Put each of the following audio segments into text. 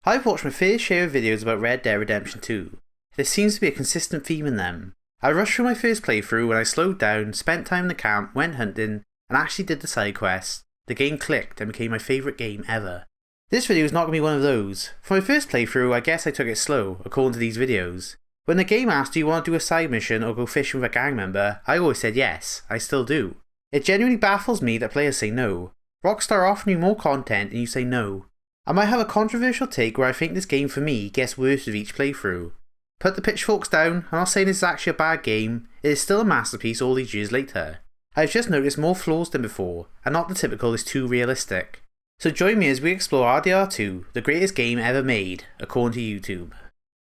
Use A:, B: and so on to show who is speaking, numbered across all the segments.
A: I've watched my fair share of videos about Red Dead Redemption 2. There seems to be a consistent theme in them. I rushed through my first playthrough when I slowed down, spent time in the camp, went hunting, and actually did the side quests. The game clicked and became my favourite game ever. This video is not going to be one of those. For my first playthrough, I guess I took it slow, according to these videos. When the game asked, do you want to do a side mission or go fishing with a gang member, I always said yes. I still do. It genuinely baffles me that players say no. Rockstar offering you more content and you say no. I might have a controversial take where I think this game for me gets worse with each playthrough. Put the pitchforks down, I'm not saying this is actually a bad game, it is still a masterpiece all these years later. I've just noticed more flaws than before, and not the typical is too realistic. So join me as we explore RDR2, the greatest game ever made, according to YouTube.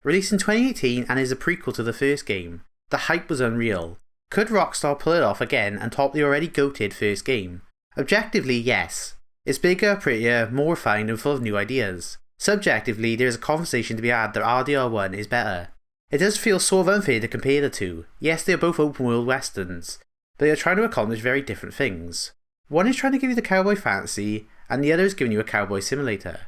A: Released in 2018 and is a prequel to the first game, the hype was unreal. Could Rockstar pull it off again and top the already goated first game? Objectively, yes. It's bigger, prettier, more refined and full of new ideas. Subjectively, there is a conversation to be had that RDR1 is better. It does feel sort of unfair to compare the two. Yes, they are both open world westerns, but they are trying to accomplish very different things. One is trying to give you the cowboy fantasy, and the other is giving you a cowboy simulator.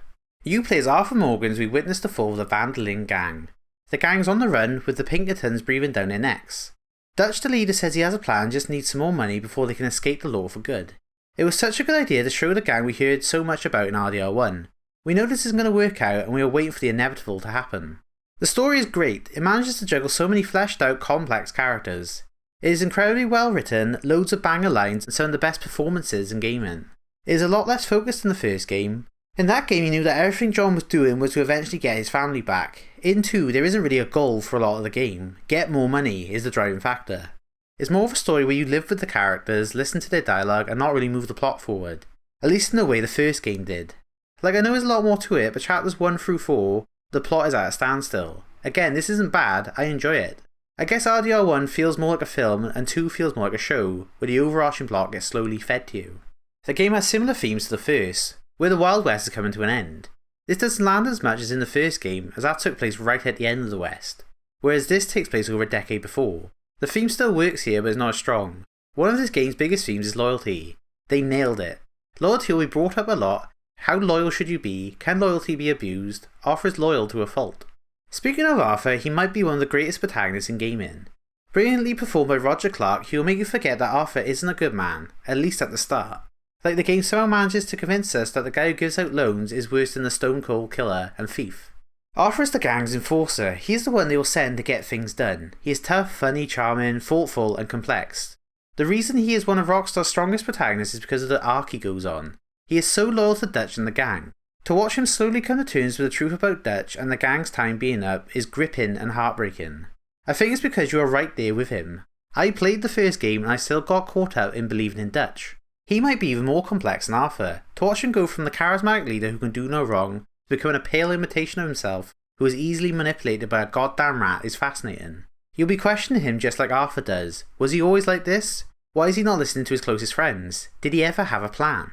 A: You play as Arthur Morgan as we witness the fall of the Van der Linde gang. The gang's on the run with the Pinkertons breathing down their necks. Dutch, the leader, says he has a plan, just needs some more money before they can escape the law for good. It was such a good idea to show the gang we heard so much about in RDR1. We know this isn't going to work out and we are waiting for the inevitable to happen. The story is great, it manages to juggle so many fleshed out complex characters. It is incredibly well written, loads of banger lines and some of the best performances in gaming. It is a lot less focused than the first game. In that game you knew that everything John was doing was to eventually get his family back. In 2 there isn't really a goal for a lot of the game, get more money is the driving factor. It's more of a story where you live with the characters, listen to their dialogue and not really move the plot forward. At least in the way the first game did. Like I know there's a lot more to it, but chapters 1 through 4, the plot is at a standstill. Again, this isn't bad, I enjoy it. I guess RDR1 feels more like a film and 2 feels more like a show, where the overarching plot gets slowly fed to you. The game has similar themes to the first, where the Wild West is coming to an end. This doesn't land as much as in the first game, as that took place right at the end of the West, whereas this takes place over a decade before. The theme still works here but is not as strong. One of this game's biggest themes is loyalty. They nailed it. Loyalty will be brought up a lot. How loyal should you be? Can loyalty be abused? Arthur is loyal to a fault. Speaking of Arthur, he might be one of the greatest protagonists in gaming. Brilliantly performed by Roger Clark, he will make you forget that Arthur isn't a good man, at least at the start. Like the game somehow manages to convince us that the guy who gives out loans is worse than the stone cold killer and thief. Arthur is the gang's enforcer. He is the one they will send to get things done. He is tough, funny, charming, thoughtful and complex. The reason he is one of Rockstar's strongest protagonists is because of the arc he goes on. He is so loyal to Dutch and the gang. To watch him slowly come to terms with the truth about Dutch and the gang's time being up is gripping and heartbreaking. I think it's because you are right there with him. I played the first game and I still got caught up in believing in Dutch. He might be even more complex than Arthur. To watch him go from the charismatic leader who can do no wrong to becoming a pale imitation of himself who is easily manipulated by a goddamn rat is fascinating. You'll be questioning him just like Arthur does. Was he always like this? Why is he not listening to his closest friends? Did he ever have a plan?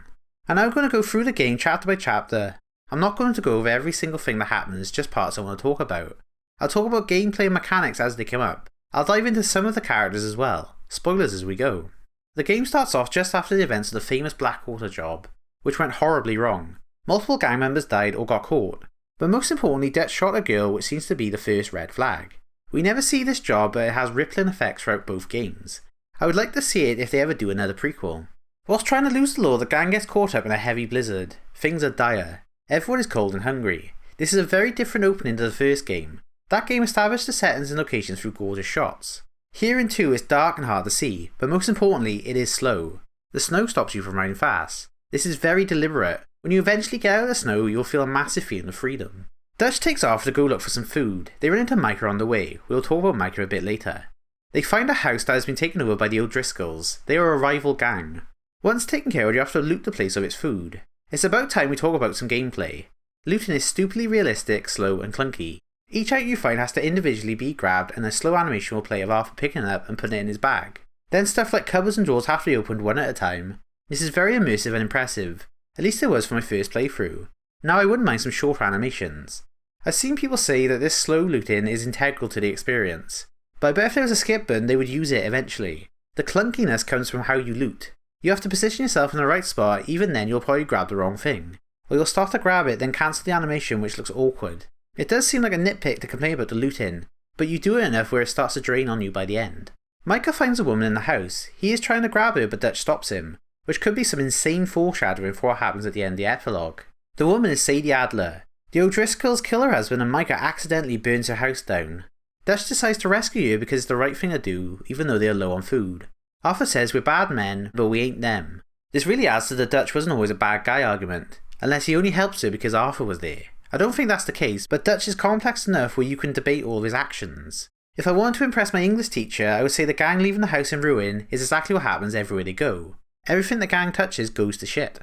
A: I'm now going to go through the game chapter by chapter. I'm not going to go over every single thing that happens, just parts I want to talk about. I'll talk about gameplay and mechanics as they come up. I'll dive into some of the characters as well. Spoilers as we go. The game starts off just after the events of the famous Blackwater job, which went horribly wrong. Multiple gang members died or got caught, but most importantly Dutch shot a girl, which seems to be the first red flag. We never see this job, but it has rippling effects throughout both games. I would like to see it if they ever do another prequel. Whilst trying to lose the law, the gang gets caught up in a heavy blizzard. Things are dire. Everyone is cold and hungry. This is a very different opening to the first game. That game established the settings and locations through gorgeous shots. Here in 2 it's dark and hard to see, but most importantly it is slow. The snow stops you from running fast. This is very deliberate. When you eventually get out of the snow you will feel a massive feeling of freedom. Dutch takes off to go look for some food. They run into Micah on the way. We'll talk about Micah a bit later. They find a house that has been taken over by the O'Driscolls. They are a rival gang. Once taken care of you have to loot the place of its food. It's about time we talk about some gameplay. Looting is stupidly realistic, slow and clunky. Each item you find has to individually be grabbed and a slow animation will play of Arthur picking it up and putting it in his bag. Then stuff like cupboards and drawers have to be opened one at a time. This is very immersive and impressive. At least it was for my first playthrough. Now I wouldn't mind some shorter animations. I've seen people say that this slow looting is integral to the experience, but I bet if there was a skip button they would use it eventually. The clunkiness comes from how you loot. You have to position yourself in the right spot, even then you'll probably grab the wrong thing. or you'll start to grab it then cancel the animation, which looks awkward. It does seem like a nitpick to complain about the looting, but you do it enough where it starts to drain on you by the end. Micah finds a woman in the house. He is trying to grab her, but Dutch stops him, which could be some insane foreshadowing for what happens at the end of the epilogue. The woman is Sadie Adler. The O'Driscolls kill her husband and Micah accidentally burns her house down. Dutch decides to rescue her because it's the right thing to do, even though they are low on food. Arthur says we're bad men, but we ain't them. This really adds to the Dutch wasn't always a bad guy argument, unless he only helps her because Arthur was there. I don't think that's the case, but Dutch is complex enough where you can debate all of his actions. If I wanted to impress my English teacher, I would say the gang leaving the house in ruin is exactly what happens everywhere they go. Everything the gang touches goes to shit.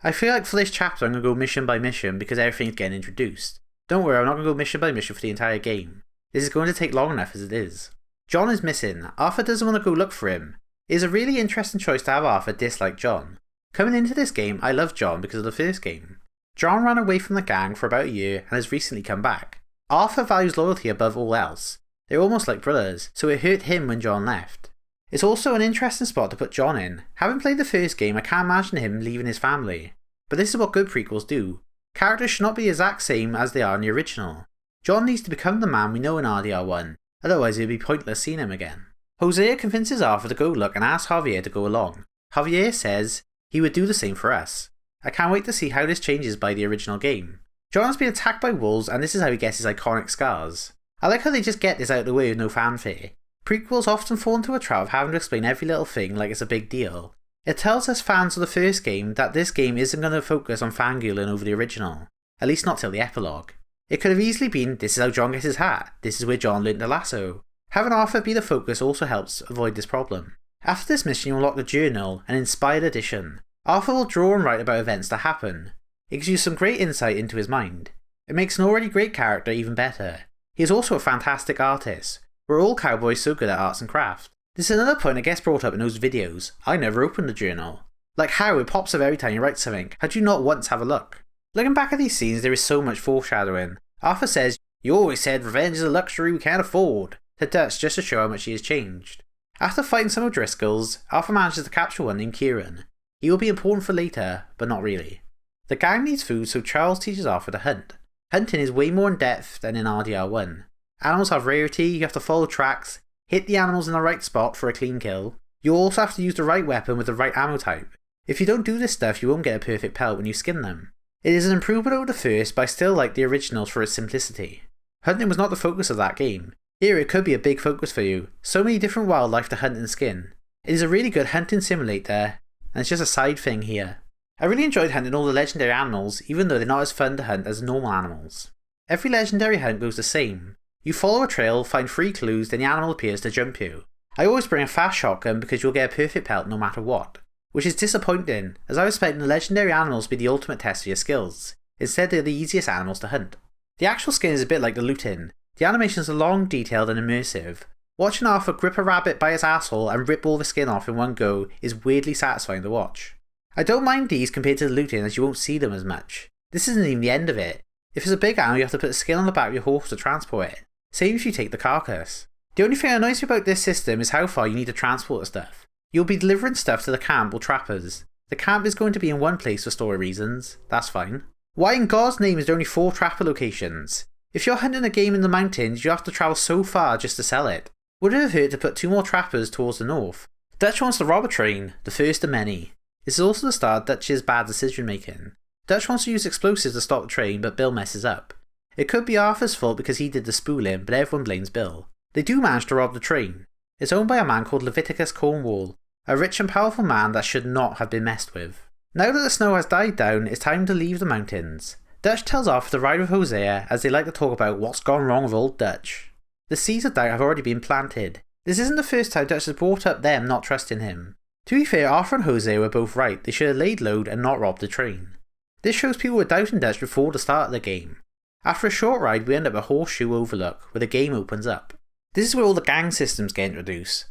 A: I feel like for this chapter I'm going to go mission by mission because everything's getting introduced. Don't worry, I'm not going to go mission by mission for the entire game. This is going to take long enough as it is. John is missing. Arthur doesn't want to go look for him. It is a really interesting choice to have Arthur dislike John. Coming into this game, I loved John because of the first game. John ran away from the gang for about a year and has recently come back. Arthur values loyalty above all else. They're almost like brothers, so it hurt him when John left. It's also an interesting spot to put John in. Having played the first game, I can't imagine him leaving his family. But this is what good prequels do. Characters should not be the exact same as they are in the original. John needs to become the man we know in RDR1, otherwise it would be pointless seeing him again. Hosea convinces Arthur to go look and asks Javier to go along. Javier says he would do the same for us. I can't wait to see how this changes by the original game. John has been attacked by wolves and this is how he gets his iconic scars. I like how they just get this out of the way with no fanfare. Prequels often fall into a trap of having to explain every little thing like it's a big deal. It tells us fans of the first game that this game isn't going to focus on fangirling over the original, at least not till the epilogue. It could have easily been this is how John gets his hat, this is where John learned the lasso. Having Arthur be the focus also helps avoid this problem. After this mission you unlock the journal, an inspired edition. Arthur will draw and write about events that happen. It gives you some great insight into his mind. It makes an already great character even better. He is also a fantastic artist. We're all cowboys so good at arts and craft. This is another point that gets brought up in those videos. I never opened the journal. Like how it pops up every time you write something. How do you not once have a look? Looking back at these scenes there is so much foreshadowing. Arthur says, "You always said revenge is a luxury we can't afford," to Dutch just to show how much he has changed. After fighting some O'Driscolls, Arthur manages to capture one named Kieran. He will be important for later, but not really. The gang needs food so Charles teaches Arthur to hunt. Hunting is way more in depth than in RDR1. Animals have rarity, you have to follow tracks, hit the animals in the right spot for a clean kill. You also have to use the right weapon with the right ammo type. If you don't do this stuff you won't get a perfect pelt when you skin them. It is an improvement over the first, but I still like the originals for its simplicity. Hunting was not the focus of that game. Here it could be a big focus for you, so many different wildlife to hunt and skin. It is a really good hunting simulator, and it's just a side thing here. I really enjoyed hunting all the legendary animals, even though they're not as fun to hunt as normal animals. Every legendary hunt goes the same. You follow a trail, find 3 clues, then the animal appears to jump you. I always bring a fast shotgun because you'll get a perfect pelt no matter what. Which is disappointing, as I was expecting the legendary animals to be the ultimate test for your skills. Instead they're the easiest animals to hunt. The actual skin is a bit like the looting. The animations are long, detailed and immersive. Watching Arthur grip a rabbit by its asshole and rip all the skin off in one go is weirdly satisfying to watch. I don't mind these compared to the looting as you won't see them as much. This isn't even the end of it. If it's a big animal you have to put the skin on the back of your horse to transport it. Same if you take the carcass. The only thing that annoys me about this system is how far you need to transport the stuff. You'll be delivering stuff to the camp or trappers. The camp is going to be in one place for story reasons, that's fine. Why in God's name is there only 4 trapper locations? If you're hunting a game in the mountains you have to travel so far just to sell it. Would it have hurt to put 2 more trappers towards the north? Dutch wants to rob a train, the first of many. This is also the start of Dutch's bad decision making. Dutch wants to use explosives to stop the train but Bill messes up. It could be Arthur's fault because he did the spooling, but everyone blames Bill. They do manage to rob the train. It's owned by a man called Leviticus Cornwall, a rich and powerful man that should not have been messed with. Now that the snow has died down, it's time to leave the mountains. Dutch tells Arthur to ride with Hosea as they like to talk about what's gone wrong with old Dutch. The seeds of doubt have already been planted. This isn't the first time Dutch has brought up them not trusting him. To be fair, Arthur and Hosea were both right, they should have laid low and not robbed the train. This shows people were doubting Dutch before the start of the game. After a short ride we end up at Horseshoe Overlook, where the game opens up. This is where all the gang systems get introduced.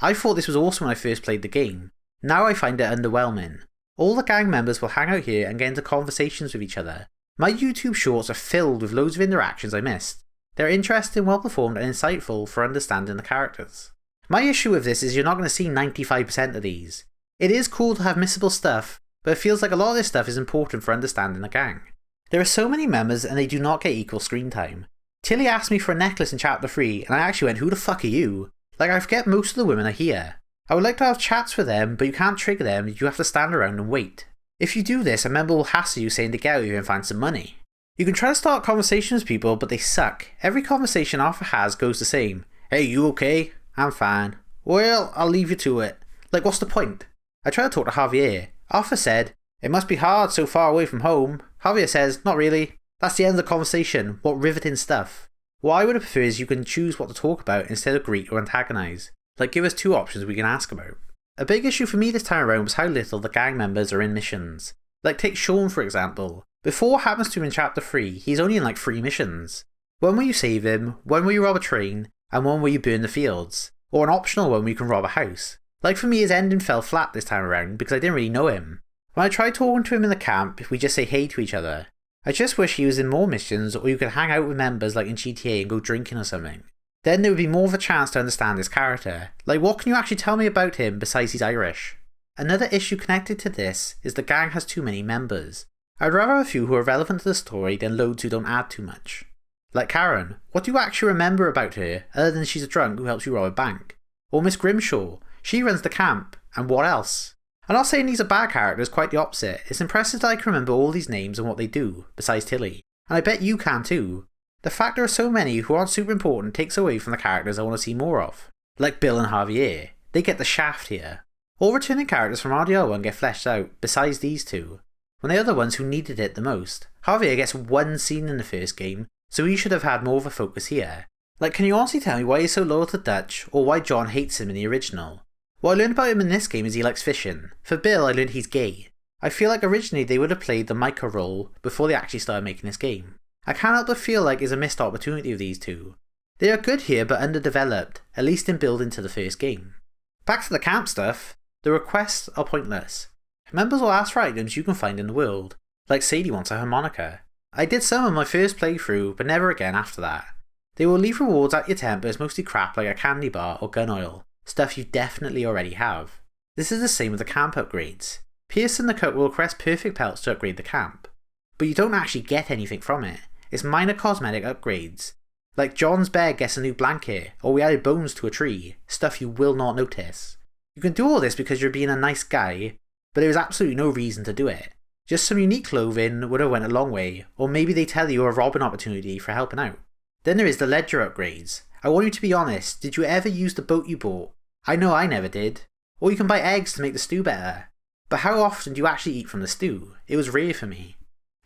A: I thought this was awesome when I first played the game. Now I find it underwhelming. All the gang members will hang out here and get into conversations with each other. My YouTube shorts are filled with loads of interactions I missed. They're interesting, well performed and insightful for understanding the characters. My issue with this is you're not going to see 95% of these. It is cool to have missable stuff, but it feels like a lot of this stuff is important for understanding the gang. There are so many members and they do not get equal screen time. Tilly asked me for a necklace in chapter 3 and I actually went, who the fuck are you? Like, I forget most of the women are here. I would like to have chats with them, but you can't trigger them, you have to stand around and wait. If you do this, a member will hassle you saying to get out here and find some money. You can try to start conversations with people, but they suck. Every conversation Arthur has goes the same. Hey, you okay? I'm fine. Well, I'll leave you to it. Like, what's the point? I tried to talk to Javier. Arthur said, it must be hard so far away from home. Javier says, not really. That's the end of the conversation. What riveting stuff. What I would prefer is you can choose what to talk about instead of greet or antagonise. Like, give us 2 options we can ask about. A big issue for me this time around was how little the gang members are in missions. Like, take Sean for example. Before what happens to him in chapter 3, he's only in like 3 missions. One where you save him, one where you rob a train, and one where you burn the fields. Or an optional one where you can rob a house. Like, for me his ending fell flat this time around because I didn't really know him. When I tried talking to him in the camp, we just say hey to each other. I just wish he was in more missions, or you could hang out with members like in GTA and go drinking or something. Then there would be more of a chance to understand his character. Like, what can you actually tell me about him besides he's Irish? Another issue connected to this is the gang has too many members. I'd rather have a few who are relevant to the story than loads who don't add too much. Like Karen, what do you actually remember about her other than she's a drunk who helps you rob a bank? Or Miss Grimshaw, she runs the camp, and what else? I'm not saying these are bad characters, quite the opposite. It's impressive that I can remember all these names and what they do, besides Tilly. And I bet you can too. The fact there are so many who aren't super important takes away from the characters I want to see more of. Like Bill and Javier. They get the shaft here. All returning characters from RDR1 get fleshed out, besides these 2. When they are the ones who needed it the most. Javier gets 1 scene in the first game, so he should have had more of a focus here. Like, can you honestly tell me why he's so loyal to Dutch, or why John hates him in the original? What I learned about him in this game is he likes fishing. For Bill, I learned he's gay. I feel like originally they would have played the Micah role before they actually started making this game. I can't help but feel like it's a missed opportunity of these 2. They are good here but underdeveloped, at least in building to the first game. Back to the camp stuff, the requests are pointless. Members will ask for items you can find in the world, like Sadie wants a harmonica. I did some on my first playthrough, but never again after that. They will leave rewards at your tent, but it's mostly crap like a candy bar or gun oil, stuff you definitely already have. This is the same with the camp upgrades. Pearson the Cook will request perfect pelts to upgrade the camp, but you don't actually get anything from it. It's minor cosmetic upgrades. Like John's bed gets a new blanket, or we added bones to a tree, stuff you will not notice. You can do all this because you're being a nice guy, but there is absolutely no reason to do it. Just some unique clothing would have went a long way, or maybe they tell you a robbing opportunity for helping out. Then there is the ledger upgrades. I want you to be honest, did you ever use the boat you bought? I know I never did. Or you can buy eggs to make the stew better. But how often do you actually eat from the stew? It was rare for me.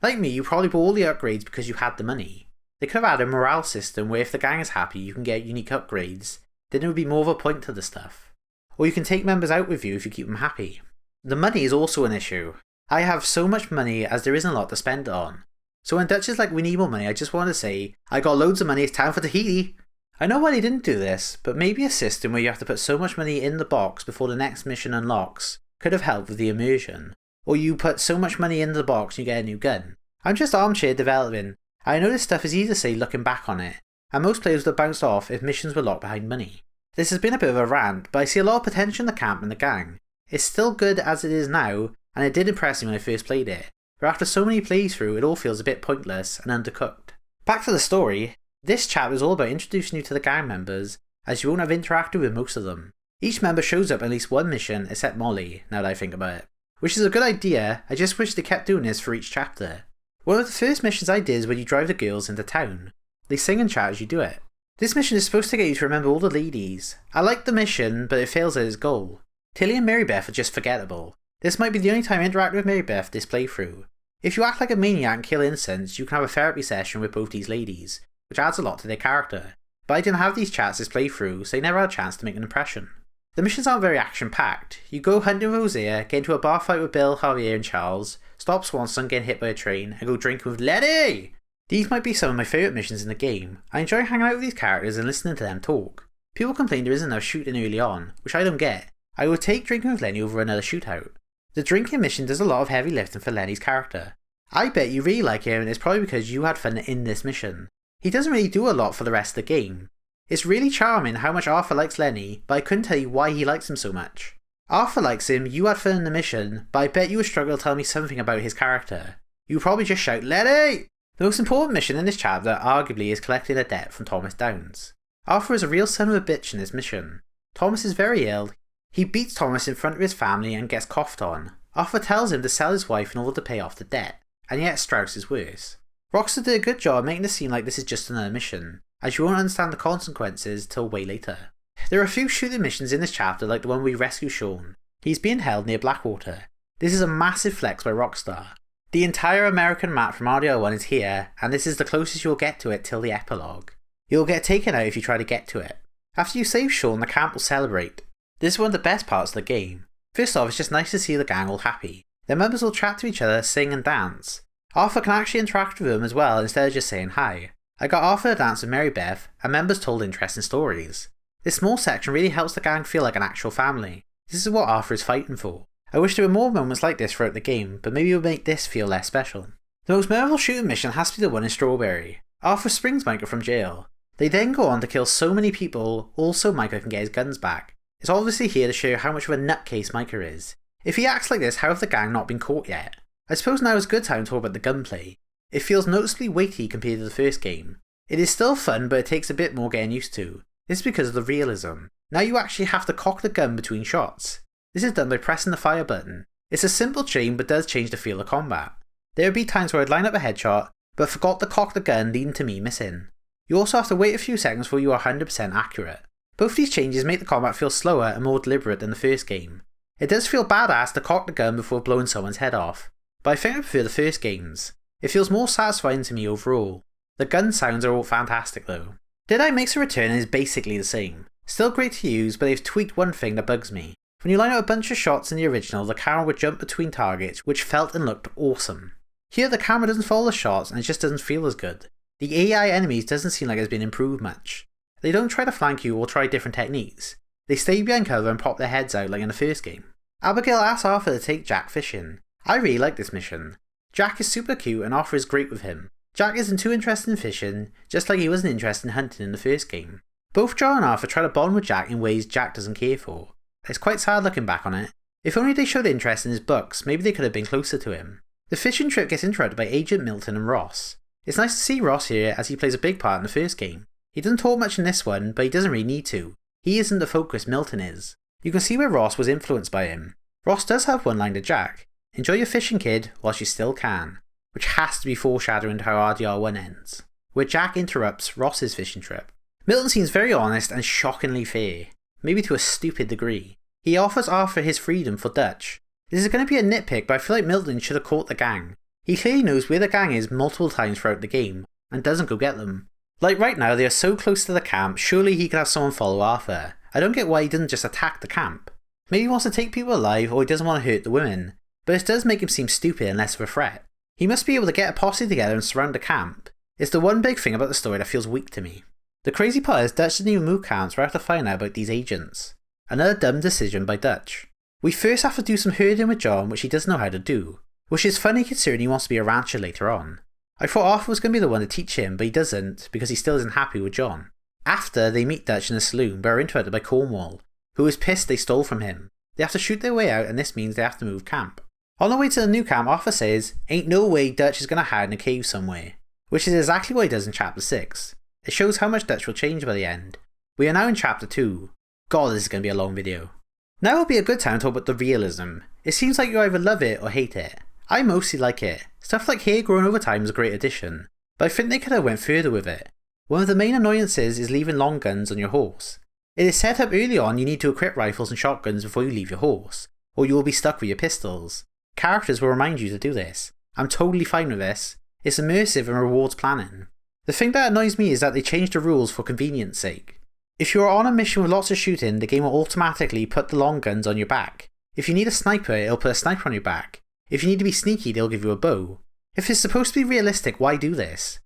A: Like me, you probably bought all the upgrades because you had the money. They could have had a morale system where if the gang is happy you can get unique upgrades, then there would be more of a point to the stuff. Or you can take members out with you if you keep them happy. The money is also an issue. I have so much money as there isn't a lot to spend it on. So when Dutch is like, we need more money, I just want to say, I got loads of money, it's time for Tahiti. I know why they didn't do this, but maybe a system where you have to put so much money in the box before the next mission unlocks could have helped with the immersion. Or you put so much money in the box and you get a new gun. I'm just armchair developing. I know this stuff is easy to say looking back on it, and most players would have bounced off if missions were locked behind money. This has been a bit of a rant, but I see a lot of potential in the camp and the gang. It's still good as it is now, and it did impress me when I first played it, but after so many playthrough it all feels a bit pointless and undercooked. Back to the story, this chapter is all about introducing you to the gang members, as you won't have interacted with most of them. Each member shows up in at least one mission except Molly, now that I think about it. Which is a good idea, I just wish they kept doing this for each chapter. One of the first missions I did is when you drive the girls into town. They sing and chat as you do it. This mission is supposed to get you to remember all the ladies. I like the mission, but it fails at its goal. Tilly and Mary Beth are just forgettable. This might be the only time I interact with Mary Beth this playthrough. If you act like a maniac and kill innocents, you can have a therapy session with both these ladies, which adds a lot to their character. But I didn't have these chats this playthrough, so they never had a chance to make an impression. The missions aren't very action-packed. You go hunting with Hosea, get into a bar fight with Bill, Javier and Charles, stop Swanson getting hit by a train, and go drinking with Letty! These might be some of my favourite missions in the game. I enjoy hanging out with these characters and listening to them talk. People complain there isn't enough shooting early on, which I don't get. I would take drinking with Lenny over another shootout. The drinking mission does a lot of heavy lifting for Lenny's character. I bet you really like him and it's probably because you had fun in this mission. He doesn't really do a lot for the rest of the game. It's really charming how much Arthur likes Lenny, but I couldn't tell you why he likes him so much. Arthur likes him, you had fun in the mission, but I bet you would struggle to tell me something about his character. You would probably just shout, Letty! The most important mission in this chapter arguably is collecting a debt from Thomas Downs. Arthur is a real son of a bitch in this mission. Thomas is very ill. He beats Thomas in front of his family and gets coughed on. Arthur tells him to sell his wife in order to pay off the debt, and yet Strauss is worse. Rockstar did a good job making it seem like this is just another mission, as you won't understand the consequences till way later. There are a few shooting missions in this chapter like the one where we rescue Sean. He's being held near Blackwater. This is a massive flex by Rockstar. The entire American map from RDR1 is here, and this is the closest you'll get to it till the epilogue. You'll get taken out if you try to get to it. After you save Sean, the camp will celebrate. This is one of the best parts of the game. First off, it's just nice to see the gang all happy. Their members will chat to each other, sing and dance. Arthur can actually interact with them as well instead of just saying hi. I got Arthur to dance with Mary Beth, and members told interesting stories. This small section really helps the gang feel like an actual family. This is what Arthur is fighting for. I wish there were more moments like this throughout the game, but maybe it would make this feel less special. The most memorable shooting mission has to be the one in Strawberry. Arthur springs Micah from jail. They then go on to kill so many people, all so Micah can get his guns back. It's obviously here to show you how much of a nutcase Micah is. If he acts like this, how have the gang not been caught yet? I suppose now is a good time to talk about the gunplay. It feels noticeably weighty compared to the first game. It is still fun, but it takes a bit more getting used to. This is because of the realism. Now you actually have to cock the gun between shots. This is done by pressing the fire button. It's a simple chain but does change the feel of combat. There would be times where I'd line up a headshot, but forgot to cock the gun, leading to me missing. You also have to wait a few seconds before you are 100% accurate. Both these changes make the combat feel slower and more deliberate than the first game. It does feel badass to cock the gun before blowing someone's head off, but I think I prefer the first games. It feels more satisfying to me overall. The gun sounds are all fantastic though. Deadeye makes a return and is basically the same. Still great to use, but they've tweaked one thing that bugs me. When you line up a bunch of shots in the original, the camera would jump between targets, which felt and looked awesome. Here the camera doesn't follow the shots and it just doesn't feel as good. The AI enemies doesn't seem like it's been improved much. They don't try to flank you or try different techniques. They stay behind cover and pop their heads out like in the first game. Abigail asks Arthur to take Jack fishing. I really like this mission. Jack is super cute and Arthur is great with him. Jack isn't too interested in fishing, just like he wasn't interested in hunting in the first game. Both Joe and Arthur try to bond with Jack in ways Jack doesn't care for. It's quite sad looking back on it. If only they showed interest in his books, maybe they could have been closer to him. The fishing trip gets interrupted by Agent Milton and Ross. It's nice to see Ross here as he plays a big part in the first game. He doesn't talk much in this one, but he doesn't really need to. He isn't the focus, Milton is. You can see where Ross was influenced by him. Ross does have one line to Jack. Enjoy your fishing, kid, whilst you still can. Which has to be foreshadowing how RDR1 ends, where Jack interrupts Ross's fishing trip. Milton seems very honest and shockingly fair, maybe to a stupid degree. He offers Arthur his freedom for Dutch. This is going to be a nitpick, but I feel like Milton should have caught the gang. He clearly knows where the gang is multiple times throughout the game, and doesn't go get them. Like right now, they are so close to the camp, surely he could have someone follow Arthur. I don't get why he doesn't just attack the camp. Maybe he wants to take people alive, or he doesn't want to hurt the women, but it does make him seem stupid and less of a threat. He must be able to get a posse together and surround the camp. It's the one big thing about the story that feels weak to me. The crazy part is Dutch doesn't even move camps right after finding out about these agents. Another dumb decision by Dutch. We first have to do some herding with John, which he doesn't know how to do, which is funny considering he wants to be a rancher later on. I thought Arthur was going to be the one to teach him, but he doesn't, because he still isn't happy with John. After, they meet Dutch in a saloon, but are interrupted by Cornwall, who is pissed they stole from him. They have to shoot their way out, and this means they have to move camp. On the way to the new camp, Arthur says, ain't no way Dutch is going to hide in a cave somewhere, which is exactly what he does in chapter 6. It shows how much Dutch will change by the end. We are now in chapter 2. God, this is going to be a long video. Now will be a good time to talk about the realism. It seems like you either love it or hate it. I mostly like it. Stuff like hair growing over time is a great addition, but I think they could have went further with it. One of the main annoyances is leaving long guns on your horse. It is set up early on you need to equip rifles and shotguns before you leave your horse, or you will be stuck with your pistols. Characters will remind you to do this. I'm totally fine with this. It's immersive and rewards planning. The thing that annoys me is that they changed the rules for convenience sake. If you are on a mission with lots of shooting, the game will automatically put the long guns on your back. If you need a sniper, it'll put a sniper on your back. If you need to be sneaky, they'll give you a bow. If it's supposed to be realistic, why do this?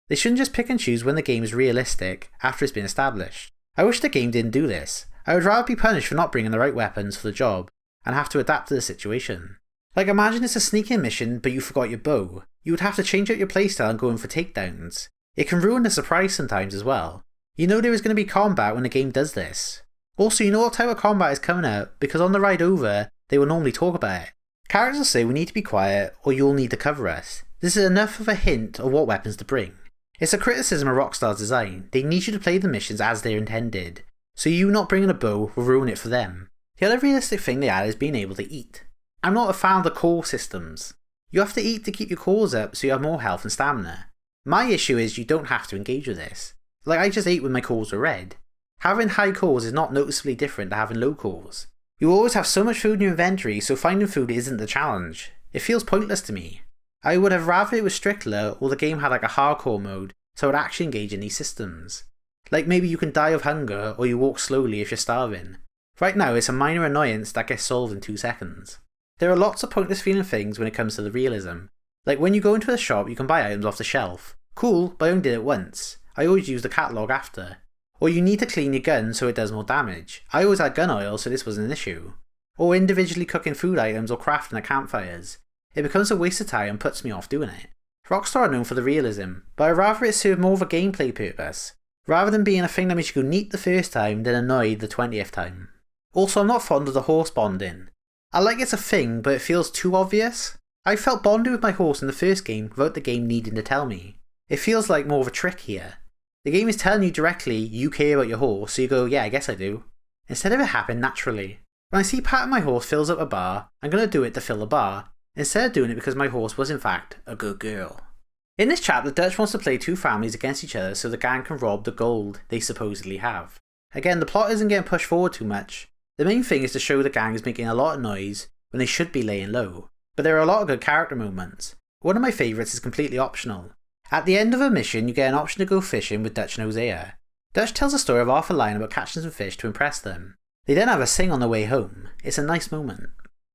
A: They shouldn't just pick and choose when the game is realistic after it's been established. I wish the game didn't do this. I would rather be punished for not bringing the right weapons for the job, and have to adapt to the situation. Like imagine it's a sneaking mission but you forgot your bow. You would have to change out your playstyle and go in for takedowns. It can ruin the surprise sometimes as well. You know there is going to be combat when the game does this. Also, you know what type of combat is coming out, because on the ride over, they will normally talk about it. Characters will say we need to be quiet, or you'll need to cover us. This is enough of a hint of what weapons to bring. It's a criticism of Rockstar's design. They need you to play the missions as they're intended, so you not bringing a bow will ruin it for them. The other realistic thing they add is being able to eat. I'm not a fan of the core systems. You have to eat to keep your cores up so you have more health and stamina. My issue is you don't have to engage with this. Like, I just ate when my cores were red. Having high cores is not noticeably different to having low cores. You always have so much food in your inventory, so finding food isn't the challenge. It feels pointless to me. I would have rather it was stricter, or the game had like a hardcore mode, so I would actually engage in these systems. Like maybe you can die of hunger, or you walk slowly if you're starving. Right now it's a minor annoyance that gets solved in 2 seconds. There are lots of pointless feeling things when it comes to the realism. Like when you go into a shop you can buy items off the shelf. Cool, but I only did it once. I always use the catalogue after. Or you need to clean your gun so it does more damage. I always had gun oil so this wasn't an issue. Or individually cooking food items or crafting at campfires. It becomes a waste of time and puts me off doing it. Rockstar are known for the realism, but I'd rather it serve more of a gameplay purpose, rather than being a thing that makes you go neat the first time then annoyed the 20th time. Also, I'm not fond of the horse bonding. I like it's a thing, but it feels too obvious. I felt bonded with my horse in the first game without the game needing to tell me. It feels like more of a trick here. The game is telling you directly you care about your horse, so you go, yeah, I guess I do. Instead of it happening naturally. When I see patting my horse fills up a bar, I'm going to do it to fill the bar, instead of doing it because my horse was in fact a good girl. In this chapter, Dutch wants to play 2 families against each other so the gang can rob the gold they supposedly have. Again, the plot isn't getting pushed forward too much. The main thing is to show the gang is making a lot of noise when they should be laying low. But there are a lot of good character moments. One of my favourites is completely optional. At the end of a mission, you get an option to go fishing with Dutch and Hosea. Dutch tells a story of Arthur lying about catching some fish to impress them. They then have a sing on the way home. It's a nice moment.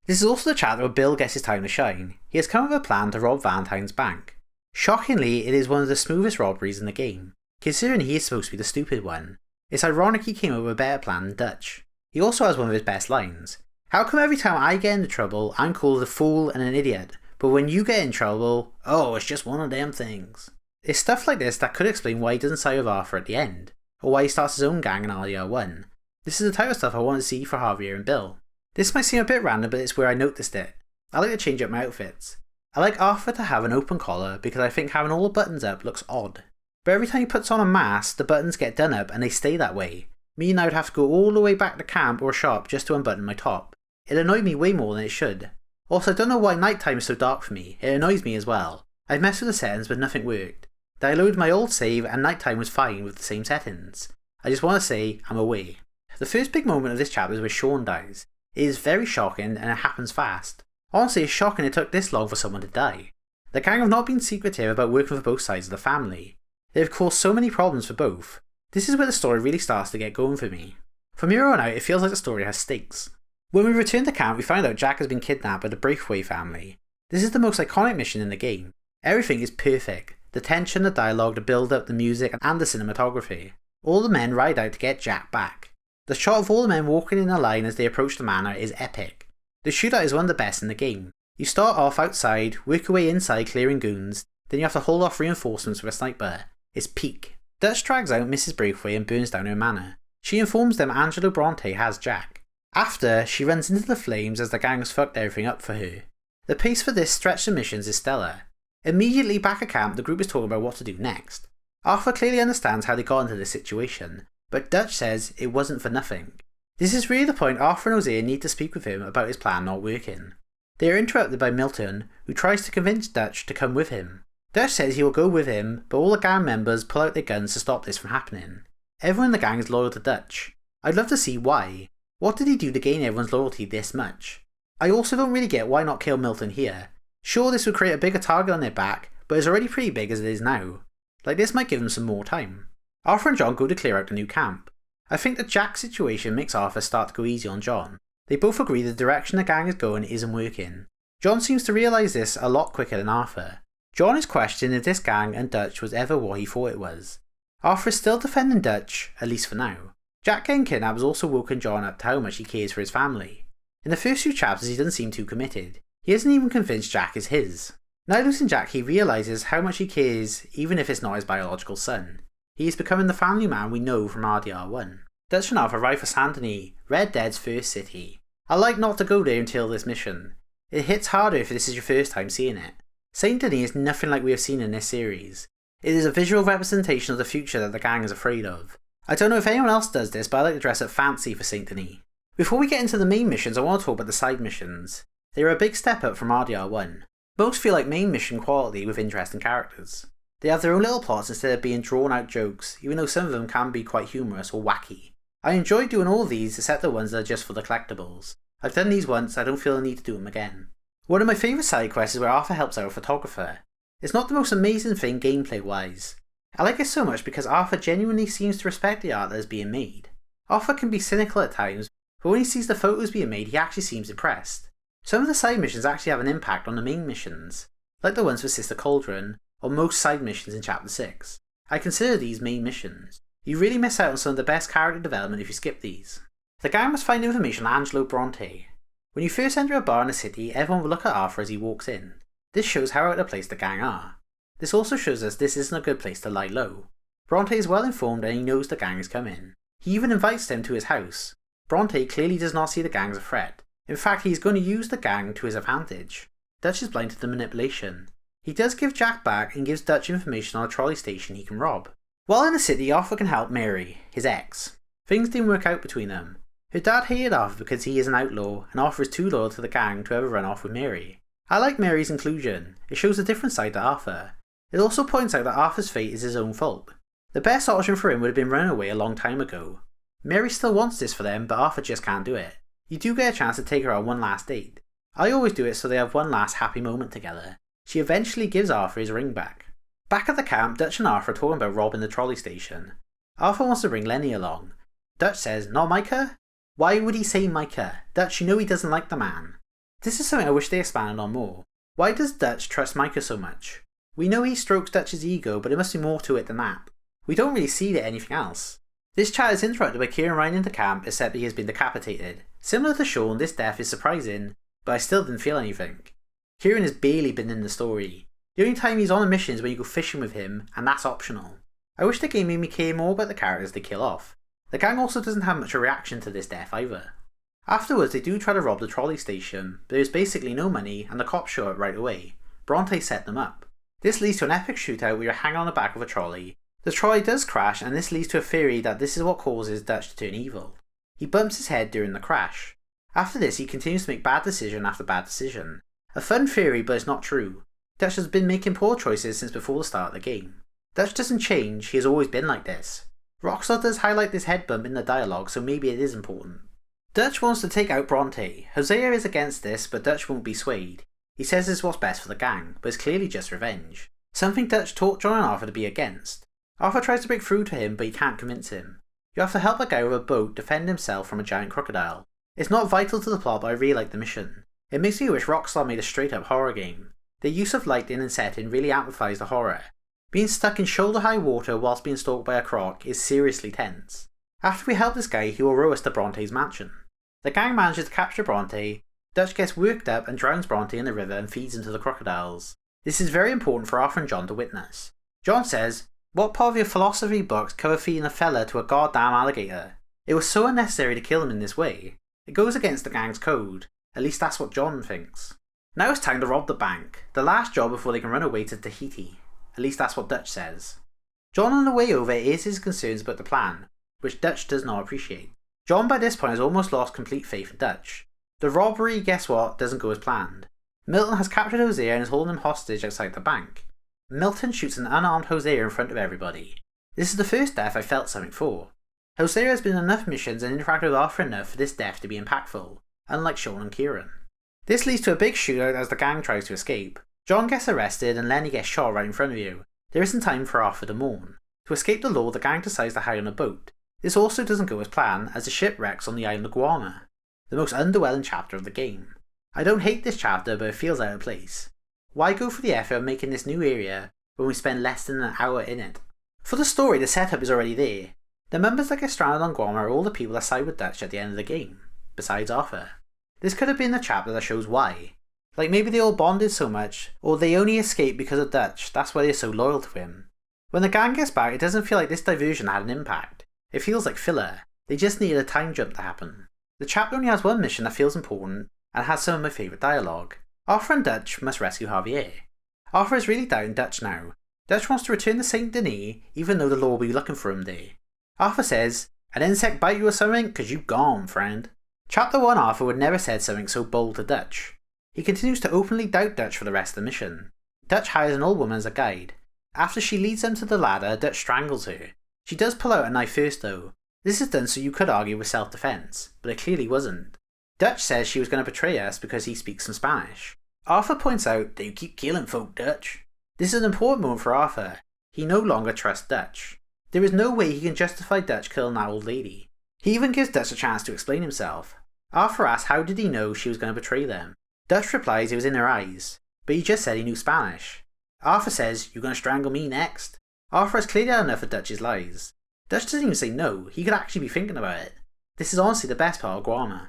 A: This is also the chapter where Bill gets his time to shine. He has come up with a plan to rob Valentine's bank. Shockingly, it is one of the smoothest robberies in the game, considering he is supposed to be the stupid one. It's ironic he came up with a better plan than Dutch. He also has one of his best lines. How come every time I get into trouble, I'm called a fool and an idiot, but when you get in trouble, oh, it's just one of them things. It's stuff like this that could explain why he doesn't side with Arthur at the end, or why he starts his own gang in RDR1. This is the type of stuff I want to see for Javier and Bill. This might seem a bit random, but it's where I noticed it. I like to change up my outfits. I like Arthur to have an open collar because I think having all the buttons up looks odd. But every time he puts on a mask, the buttons get done up and they stay that way, meaning I would have to go all the way back to camp or shop just to unbutton my top. It annoyed me way more than it should. Also, I don't know why nighttime is so dark for me. It annoys me as well. I've messed with the settings but nothing worked. I loaded my old save and nighttime was fine with the same settings. I just want to say I'm away. The first big moment of this chapter is where Sean dies. It is very shocking and it happens fast. Honestly, it's shocking it took this long for someone to die. The gang have not been secretive about working for both sides of the family. They have caused so many problems for both. This is where the story really starts to get going for me. From here on out, it feels like the story has stakes. When we return to camp, we find out Jack has been kidnapped by the Braithwaite family. This is the most iconic mission in the game. Everything is perfect. The tension, the dialogue, the build-up, the music, and the cinematography. All the men ride out to get Jack back. The shot of all the men walking in a line as they approach the manor is epic. The shootout is one of the best in the game. You start off outside, work your way inside clearing goons, then you have to hold off reinforcements with a sniper. It's peak. Dutch drags out Mrs. Braithwaite and burns down her manor. She informs them Angelo Bronte has Jack. After, she runs into the flames as the gang's fucked everything up for her. The pace for this stretch of missions is stellar. Immediately back at camp, the group is talking about what to do next. Arthur clearly understands how they got into this situation, but Dutch says it wasn't for nothing. This is really the point Arthur and Hosea need to speak with him about his plan not working. They are interrupted by Milton, who tries to convince Dutch to come with him. Dutch says he will go with him, but all the gang members pull out their guns to stop this from happening. Everyone in the gang is loyal to Dutch. I'd love to see why. What did he do to gain everyone's loyalty this much? I also don't really get why not kill Milton here. Sure, this would create a bigger target on their back, but it's already pretty big as it is now. Like, this might give them some more time. Arthur and John go to clear out the new camp. I think that Jack's situation makes Arthur start to go easy on John. They both agree the direction the gang is going isn't working. John seems to realise this a lot quicker than Arthur. John is questioning if this gang and Dutch was ever what he thought it was. Arthur is still defending Dutch, at least for now. Jack getting kidnapped has also woken John up to how much he cares for his family. In the first few chapters he doesn't seem too committed. He isn't even convinced Jack is his. Now losing Jack, he realises how much he cares even if it's not his biological son. He is becoming the family man we know from RDR1. Dutch and Arthur arrive for Saint Denis, Red Dead's first city. I like not to go there until this mission. It hits harder if this is your first time seeing it. Saint Denis is nothing like we have seen in this series. It is a visual representation of the future that the gang is afraid of. I don't know if anyone else does this, but I like to dress up fancy for Saint Denis. Before we get into the main missions, I want to talk about the side missions. They are a big step up from RDR1. Most feel like main mission quality with interesting characters. They have their own little plots instead of being drawn out jokes, even though some of them can be quite humorous or wacky. I enjoy doing all of these except the ones that are just for the collectibles. I've done these once, I don't feel the need to do them again. One of my favourite side quests is where Arthur helps out a photographer. It's not the most amazing thing gameplay wise. I like it so much because Arthur genuinely seems to respect the art that is being made. Arthur can be cynical at times, but when he sees the photos being made he actually seems impressed. Some of the side missions actually have an impact on the main missions, like the ones for Sister Cauldron, or most side missions in Chapter 6. I consider these main missions. You really miss out on some of the best character development if you skip these. The gang must find information on Angelo Bronte. When you first enter a bar in the city, everyone will look at Arthur as he walks in. This shows how out of place the gang are. This also shows us this isn't a good place to lie low. Bronte is well informed and he knows the gang is coming. He even invites them to his house. Bronte clearly does not see the gang as a threat. In fact, he is going to use the gang to his advantage. Dutch is blind to the manipulation. He does give Jack back and gives Dutch information on a trolley station he can rob. While in the city, Arthur can help Mary, his ex. Things didn't work out between them. Her dad hated Arthur because he is an outlaw, and Arthur is too loyal to the gang to ever run off with Mary. I like Mary's inclusion. It shows a different side to Arthur. It also points out that Arthur's fate is his own fault. The best option for him would have been running away a long time ago. Mary still wants this for them, but Arthur just can't do it. You do get a chance to take her on one last date. I always do it so they have one last happy moment together. She eventually gives Arthur his ring back. Back at the camp, Dutch and Arthur are talking about robbing the trolley station. Arthur wants to bring Lenny along. Dutch says, "Not Micah?" Why would he say Micah? Dutch, you know he doesn't like the man. This is something I wish they expanded on more. Why does Dutch trust Micah so much? We know he strokes Dutch's ego, but there must be more to it than that. We don't really see anything else. This chat is interrupted by Kieran riding into camp except he has been decapitated. Similar to Sean, this death is surprising, but I still didn't feel anything. Kieran has barely been in the story. The only time he's on a mission is when you go fishing with him, and that's optional. I wish the game made me care more about the characters they kill off. The gang also doesn't have much of a reaction to this death either. Afterwards they do try to rob the trolley station, but there's basically no money and the cops show up right away. Bronte set them up. This leads to an epic shootout where you're hanging on the back of a trolley. The trolley does crash and this leads to a theory that this is what causes Dutch to turn evil. He bumps his head during the crash. After this he continues to make bad decision after bad decision. A fun theory, but it's not true. Dutch has been making poor choices since before the start of the game. Dutch doesn't change, he has always been like this. Rockstar does highlight this head bump in the dialogue, so maybe it is important. Dutch wants to take out Bronte. Hosea is against this, but Dutch won't be swayed. He says this is what's best for the gang, but it's clearly just revenge. Something Dutch taught John and Arthur to be against. Arthur tries to break through to him, but he can't convince him. You have to help a guy with a boat defend himself from a giant crocodile. It's not vital to the plot, but I really like the mission. It makes me wish Rockstar made a straight up horror game. The use of lighting and setting really amplifies the horror. Being stuck in shoulder-high water whilst being stalked by a croc is seriously tense. After we help this guy, he will row us to Bronte's mansion. The gang manages to capture Bronte. Dutch gets worked up and drowns Bronte in the river and feeds him to the crocodiles. This is very important for Arthur and John to witness. John says, "What part of your philosophy books cover feeding a fella to a goddamn alligator? It was so unnecessary to kill him in this way. It goes against the gang's code. At least that's what John thinks." Now it's time to rob the bank, the last job before they can run away to Tahiti. At least that's what Dutch says. John on the way over airs his concerns about the plan, which Dutch does not appreciate. John by this point has almost lost complete faith in Dutch. The robbery, guess what, doesn't go as planned. Milton has captured Hosea and is holding him hostage outside the bank. Milton shoots an unarmed Hosea in front of everybody. This is the first death I felt something for. Hosea has been in enough missions and interacted with Arthur enough for this death to be impactful, unlike Sean and Kieran. This leads to a big shootout as the gang tries to escape. John gets arrested and Lenny gets shot right in front of you. There isn't time for Arthur to mourn. To escape the law, the gang decides to hide on a boat. This also doesn't go as planned as the ship wrecks on the island of Guarma, the most underwhelming chapter of the game. I don't hate this chapter, but it feels out of place. Why go for the effort of making this new area when we spend less than an hour in it? For the story, the setup is already there. The members that get stranded on Guarma are all the people that side with Dutch at the end of the game, besides Arthur. This could have been the chapter that shows why. Like maybe they all bonded so much, or they only escaped because of Dutch, that's why they're so loyal to him. When the gang gets back, it doesn't feel like this diversion had an impact. It feels like filler. They just needed a time jump to happen. The chapter only has one mission that feels important and has some of my favourite dialogue. Arthur and Dutch must rescue Javier. Arthur is really doubting Dutch now. Dutch wants to return to St. Denis even though the law will be looking for him there. Arthur says, "An insect bite you or something? 'Cause you gone, friend." Chapter 1 Arthur would never said something so bold to Dutch. He continues to openly doubt Dutch for the rest of the mission. Dutch hires an old woman as a guide. After she leads them to the ladder, Dutch strangles her. She does pull out a knife first though. This is done so you could argue with self-defense, but it clearly wasn't. Dutch says she was going to betray us because he speaks some Spanish. Arthur points out that you keep killing folk, Dutch. This is an important moment for Arthur. He no longer trusts Dutch. There is no way he can justify Dutch killing that old lady. He even gives Dutch a chance to explain himself. Arthur asks how did he know she was going to betray them. Dutch replies it was in her eyes, but he just said he knew Spanish. Arthur says, "You're going to strangle me next?" Arthur has clearly had enough of Dutch's lies. Dutch doesn't even say no, he could actually be thinking about it. This is honestly the best part of Guarma.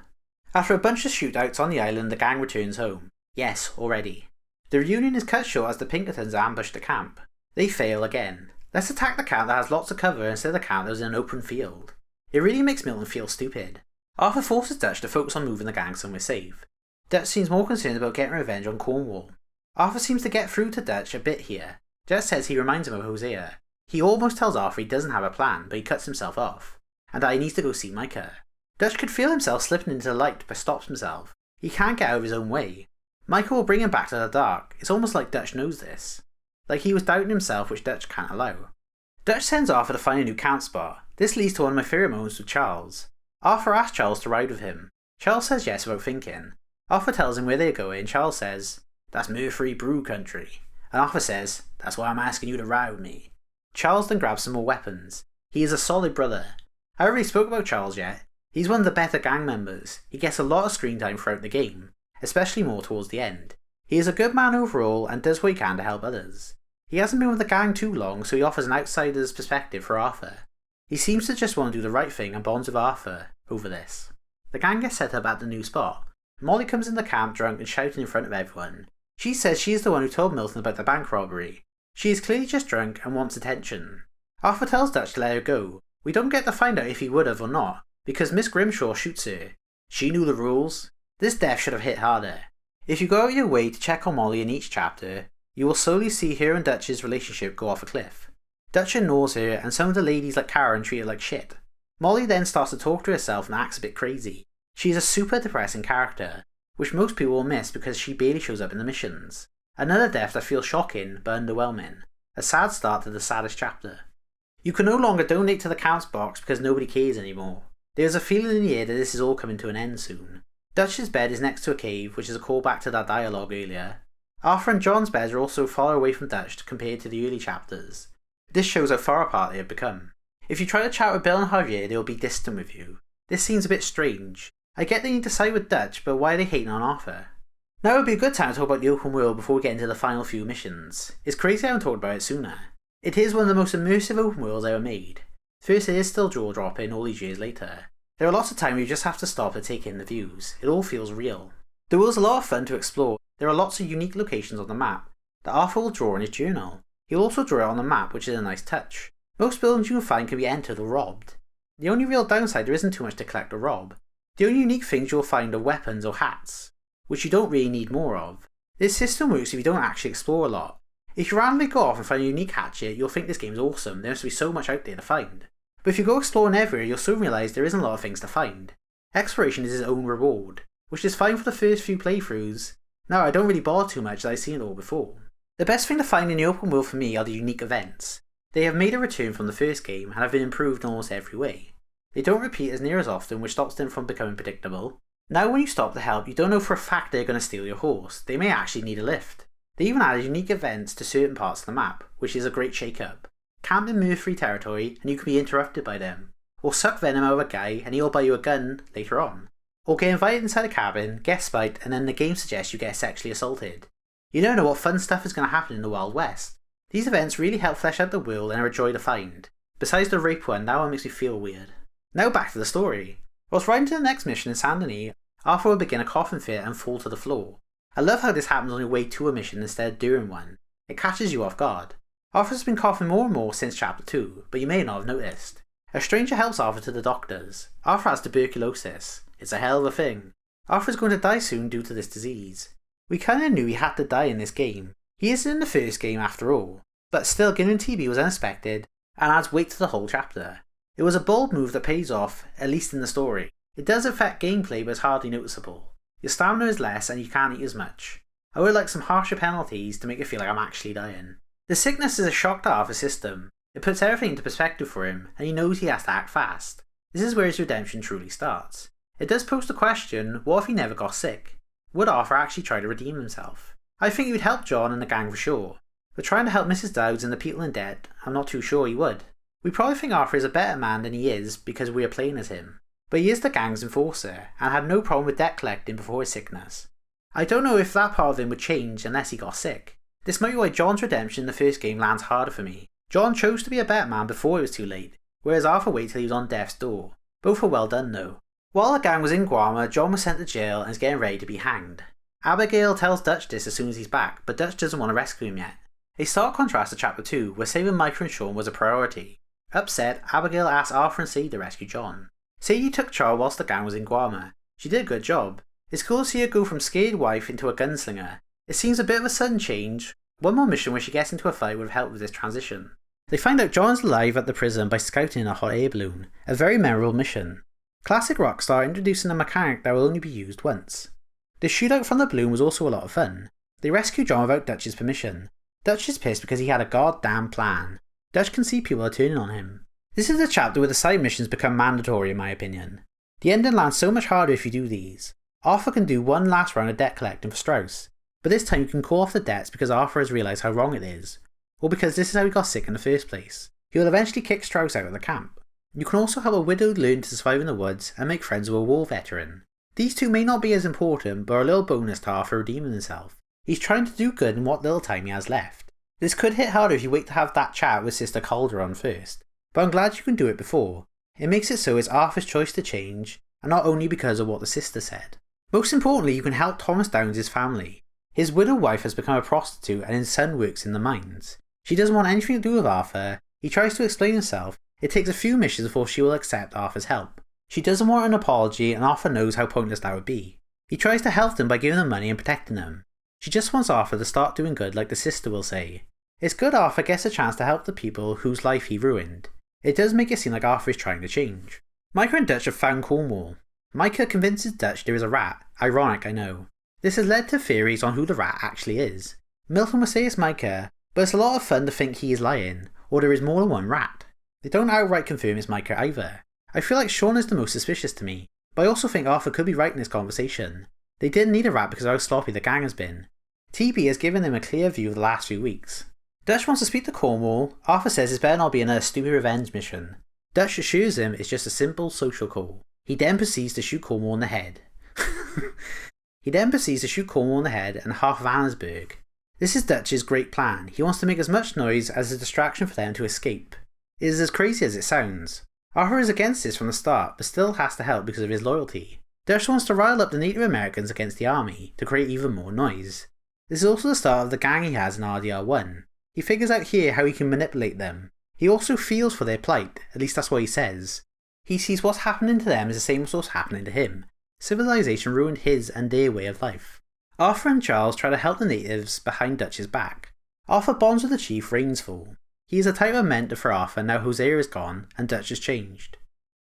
A: After a bunch of shootouts on the island, the gang returns home. Yes, already. The reunion is cut short as the Pinkertons ambush the camp. They fail again. Let's attack the camp that has lots of cover instead of the camp that was in an open field. It really makes Milton feel stupid. Arthur forces Dutch to focus on moving the gang somewhere safe. Dutch seems more concerned about getting revenge on Cornwall. Arthur seems to get through to Dutch a bit here. Dutch says he reminds him of Hosea. He almost tells Arthur he doesn't have a plan, but he cuts himself off, and that he needs to go see Micah. Dutch could feel himself slipping into the light but stops himself. He can't get out of his own way. Micah will bring him back to the dark. It's almost like Dutch knows this. Like he was doubting himself, which Dutch can't allow. Dutch sends Arthur to find a new camp spot. This leads to one of my favourite moments with Charles. Arthur asks Charles to ride with him. Charles says yes without thinking. Arthur tells him where they're going and Charles says, "That's Murphy Brew country." And Arthur says, "That's why I'm asking you to ride with me." Charles then grabs some more weapons. He is a solid brother. I already spoke about Charles yet. He's one of the better gang members. He gets a lot of screen time throughout the game, especially more towards the end. He is a good man overall and does what he can to help others. He hasn't been with the gang too long, so he offers an outsider's perspective for Arthur. He seems to just want to do the right thing and bonds with Arthur over this. The gang gets set up at the new spot. Molly comes in the camp drunk and shouting in front of everyone. She says she is the one who told Milton about the bank robbery. She is clearly just drunk and wants attention. Arthur tells Dutch to let her go. We don't get to find out if he would have or not, because Miss Grimshaw shoots her. She knew the rules. This death should have hit harder. If you go out of your way to check on Molly in each chapter, you will slowly see her and Dutch's relationship go off a cliff. Dutch ignores her and some of the ladies like Karen treat her like shit. Molly then starts to talk to herself and acts a bit crazy. She is a super depressing character, which most people will miss because she barely shows up in the missions. Another death that feels shocking but underwhelming. A sad start to the saddest chapter. You can no longer donate to the camp's box because nobody cares anymore. There is a feeling in the air that this is all coming to an end soon. Dutch's bed is next to a cave, which is a callback to that dialogue earlier. Arthur and John's beds are also far away from Dutch compared to the early chapters. This shows how far apart they have become. If you try to chat with Bill and Javier, they will be distant with you. This seems a bit strange. I get they need to side with Dutch, but why are they hating on Arthur? Now would be a good time to talk about the open world before we get into the final few missions. It's crazy I haven't talked about it sooner. It is one of the most immersive open worlds ever made. First, it is still jaw-dropping all these years later. There are lots of times where you just have to stop and take in the views. It all feels real. The world's a lot of fun to explore. There are lots of unique locations on the map that Arthur will draw in his journal. He'll also draw it on the map, which is a nice touch. Most buildings you will find can be entered or robbed. The only real downside, there isn't too much to collect or rob. The only unique things you'll find are weapons or hats, which you don't really need more of. This system works if you don't actually explore a lot. If you randomly go off and find a unique hatchet, you'll think this game is awesome, there must be so much out there to find. But if you go exploring everywhere, you'll soon realise there isn't a lot of things to find. Exploration is its own reward, which is fine for the first few playthroughs. Now I don't really bother too much as I've seen it all before. The best thing to find in the open world for me are the unique events. They have made a return from the first game and have been improved in almost every way. They don't repeat as near as often, which stops them from becoming predictable. Now when you stop to help, you don't know for a fact they're going to steal your horse. They may actually need a lift. They even added unique events to certain parts of the map, which is a great shake-up. Camp in Murphy territory and you can be interrupted by them. Or suck venom out of a guy and he'll buy you a gun later on. Or get invited inside a cabin, get spiked, and then the game suggests you get sexually assaulted. You don't know what fun stuff is going to happen in the Wild West. These events really help flesh out the world and are a joy to find. Besides the rape one, that one makes me feel weird. Now back to the story. Whilst riding to the next mission in Saint Denis, Arthur will begin a coughing fit and fall to the floor. I love how this happens on your way to a mission instead of during one. It catches you off guard. Arthur's been coughing more and more since chapter 2, but you may not have noticed. A stranger helps Arthur to the doctors. Arthur has tuberculosis. It's a hell of a thing. Arthur's going to die soon due to this disease. We kinda knew he had to die in this game. He isn't in the first game after all, but still giving TB was unexpected and adds weight to the whole chapter. It was a bold move that pays off, at least in the story. It does affect gameplay but is hardly noticeable. Your stamina is less and you can't eat as much. I would like some harsher penalties to make it feel like I'm actually dying. The sickness is a shock to Arthur's system. It puts everything into perspective for him and he knows he has to act fast. This is where his redemption truly starts. It does pose the question, what if he never got sick? Would Arthur actually try to redeem himself? I think he would help John and the gang for sure, but trying to help Mrs. Dowds and the people in debt, I'm not too sure he would. We probably think Arthur is a better man than he is because we are playing as him, but he is the gang's enforcer and had no problem with debt collecting before his sickness. I don't know if that part of him would change unless he got sick. This might be why John's redemption in the first game lands harder for me. John chose to be a better man before it was too late, whereas Arthur waited till he was on death's door. Both were well done though. While the gang was in Guarma, John was sent to jail and is getting ready to be hanged. Abigail tells Dutch this as soon as he's back, but Dutch doesn't want to rescue him yet. A stark contrast to chapter 2, where saving Micah and Sean was a priority. Upset, Abigail asks Arthur and Sadie to rescue John. Sadie took charge whilst the gang was in Guarma. She did a good job. It's cool to see her go from scared wife into a gunslinger. It seems a bit of a sudden change. One more mission where she gets into a fight would have helped with this transition. They find out John's alive at the prison by scouting in a hot air balloon, a very memorable mission. Classic Rockstar introducing a mechanic that will only be used once. The shootout from the balloon was also a lot of fun. They rescue John without Dutch's permission. Dutch is pissed because he had a goddamn plan. Dutch can see people are turning on him. This is the chapter where the side missions become mandatory in my opinion. The ending lands so much harder if you do these. Arthur can do one last round of debt collecting for Strauss, but this time you can call off the debts because Arthur has realised how wrong it is, or because this is how he got sick in the first place. He will eventually kick Strauss out of the camp. You can also help a widowed learn to survive in the woods and make friends with a war veteran. These two may not be as important, but are a little bonus to Arthur redeeming himself. He's trying to do good in what little time he has left. This could hit harder if you wait to have that chat with Sister Colter on first, but I'm glad you can do it before. It makes it so it's Arthur's choice to change, and not only because of what the sister said. Most importantly, you can help Thomas Downs' family. His widowed wife has become a prostitute and his son works in the mines. She doesn't want anything to do with Arthur. He tries to explain himself. It takes a few missions before she will accept Arthur's help. She doesn't want an apology and Arthur knows how pointless that would be. He tries to help them by giving them money and protecting them. She just wants Arthur to start doing good like the sister will say. It's good Arthur gets a chance to help the people whose life he ruined. It does make it seem like Arthur is trying to change. Micah and Dutch have found Cornwall. Micah convinces Dutch there is a rat. Ironic, I know. This has led to theories on who the rat actually is. Milton will say it's Micah, but it's a lot of fun to think he is lying, or there is more than one rat. They don't outright confirm it's Micah either. I feel like Sean is the most suspicious to me, but I also think Arthur could be right in this conversation. They didn't need a rat because of how sloppy the gang has been. TB has given them a clear view of the last few weeks. Dutch wants to speak to Cornwall. Arthur says it's better not be another stupid revenge mission. Dutch assures him it's just a simple social call. He then proceeds to shoot Cornwall in the head. and half of Annesburg. This is Dutch's great plan. He wants to make as much noise as a distraction for them to escape. It is as crazy as it sounds. Arthur is against this from the start, but still has to help because of his loyalty. Dutch wants to rile up the Native Americans against the army, to create even more noise. This is also the start of the gang he has in RDR1. He figures out here how he can manipulate them. He also feels for their plight, at least that's what he says. He sees what's happening to them as the same as what's happening to him. Civilization ruined his and their way of life. Arthur and Charles try to help the natives behind Dutch's back. Arthur bonds with the chief Rainsfall. He is a type of mentor for Arthur now Hosea is gone and Dutch has changed.